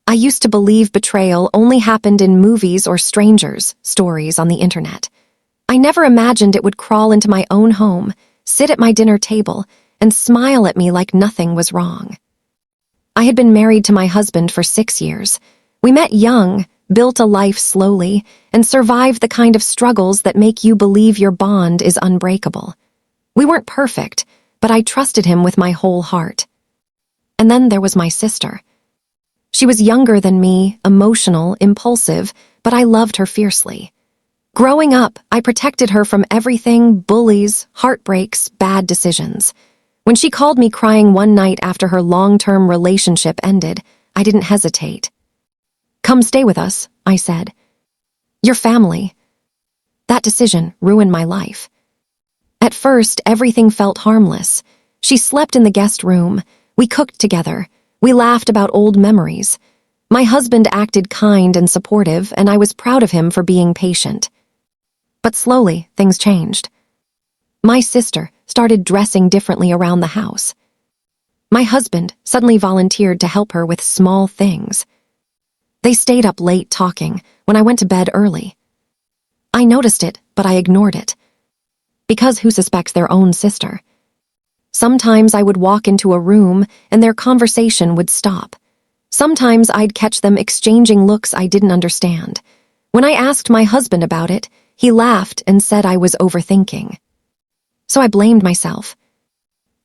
I used to believe betrayal only happened in movies or strangers' stories on the internet. I never imagined it would crawl into my own home, sit at my dinner table, and smile at me like nothing was wrong. I had been married to my husband for 6 years. We met young, built a life slowly, and survived the kind of struggles that make you believe your bond is unbreakable. We weren't perfect, but I trusted him with my whole heart. And then there was my sister. She was younger than me, emotional, impulsive, but I loved her fiercely. Growing up, I protected her from everything: bullies, heartbreaks, bad decisions. When she called me crying one night after her long-term relationship ended, I didn't hesitate. "Come stay with us," I said. "You're family." That decision ruined my life. At first, everything felt harmless. She slept in the guest room. We cooked together. We laughed about old memories. My husband acted kind and supportive, and I was proud of him for being patient. But slowly, things changed. My sister started dressing differently around the house. My husband suddenly volunteered to help her with small things. They stayed up late talking when I went to bed early. I noticed it, but I ignored it. Because who suspects their own sister? Sometimes I would walk into a room and their conversation would stop. Sometimes I'd catch them exchanging looks I didn't understand. When I asked my husband about it, he laughed and said I was overthinking. So I blamed myself.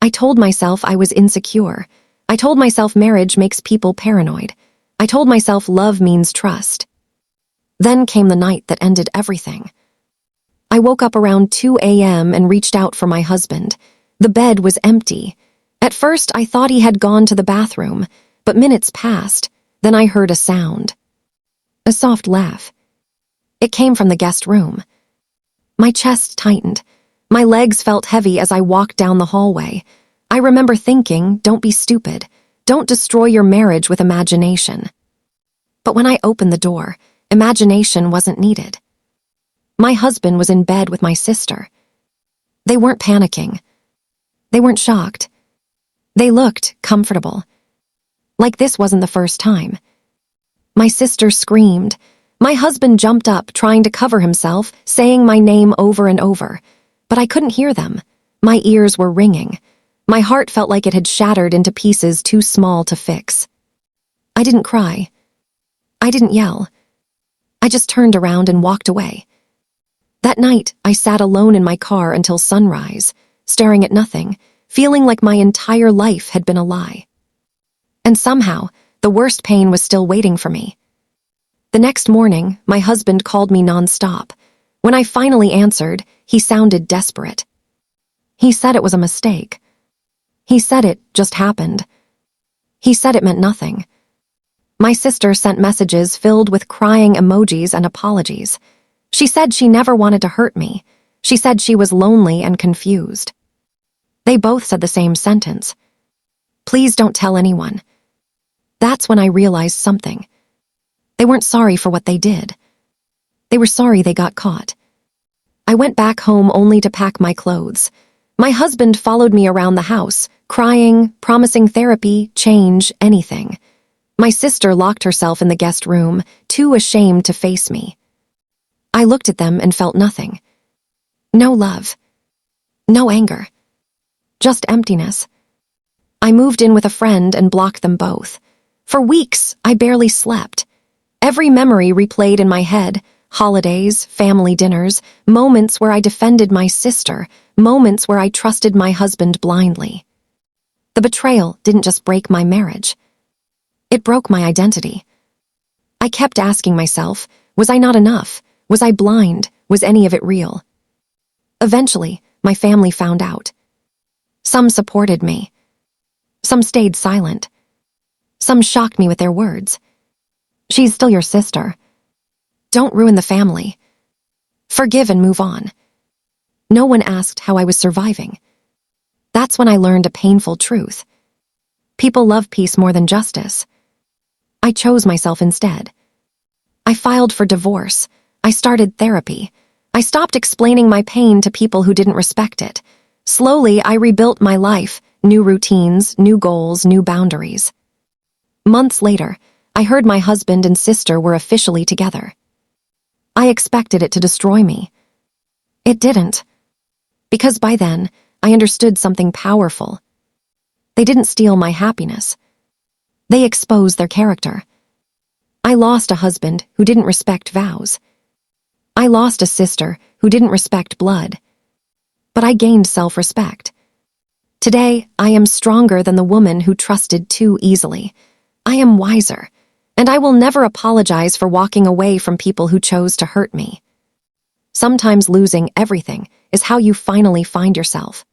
I told myself I was insecure. I told myself marriage makes people paranoid. I told myself love means trust. Then came the night that ended everything. I woke up around 2 a.m. and reached out for my husband. The bed was empty. At first, I thought he had gone to the bathroom, but minutes passed. Then I heard a sound. A soft laugh. It came from the guest room. My chest tightened. My legs felt heavy as I walked down the hallway. I remember thinking, don't be stupid. Don't destroy your marriage with imagination. But when I opened the door, imagination wasn't needed. My husband was in bed with my sister. They weren't panicking. They weren't shocked. They looked comfortable. Like this wasn't the first time. My sister screamed. My husband jumped up, trying to cover himself, saying my name over and over. But I couldn't hear them. My ears were ringing. My heart felt like it had shattered into pieces too small to fix. I didn't cry. I didn't yell. I just turned around and walked away. That night, I sat alone in my car until sunrise, staring at nothing, feeling like my entire life had been a lie. And somehow, the worst pain was still waiting for me. The next morning, my husband called me nonstop. When I finally answered, he sounded desperate. He said it was a mistake. He said it just happened. He said it meant nothing. My sister sent messages filled with crying emojis and apologies. She said she never wanted to hurt me. She said she was lonely and confused. They both said the same sentence. "Please don't tell anyone." That's when I realized something. They weren't sorry for what they did. They were sorry they got caught. I went back home only to pack my clothes. My husband followed me around the house, crying, promising therapy, change, anything. My sister locked herself in the guest room, too ashamed to face me. I looked at them and felt nothing. No love. No anger. Just emptiness. I moved in with a friend and blocked them both. For weeks, I barely slept. Every memory replayed in my head: holidays, family dinners, moments where I defended my sister, moments where I trusted my husband blindly. The betrayal didn't just break my marriage. It broke my identity. I kept asking myself, was I not enough? Was I blind? Was any of it real? Eventually, my family found out. Some supported me. Some stayed silent. Some shocked me with their words. "She's still your sister. Don't ruin the family. Forgive and move on." No one asked how I was surviving. That's when I learned a painful truth. People love peace more than justice. I chose myself instead. I filed for divorce. I started therapy. I stopped explaining my pain to people who didn't respect it. Slowly, I rebuilt my life, new routines, new goals, new boundaries. Months later, I heard my husband and sister were officially together. I expected it to destroy me. It didn't. Because by then, I understood something powerful. They didn't steal my happiness. They exposed their character. I lost a husband who didn't respect vows. I lost a sister who didn't respect blood. But I gained self-respect. Today, I am stronger than the woman who trusted too easily. I am wiser, and I will never apologize for walking away from people who chose to hurt me. Sometimes losing everything is how you finally find yourself.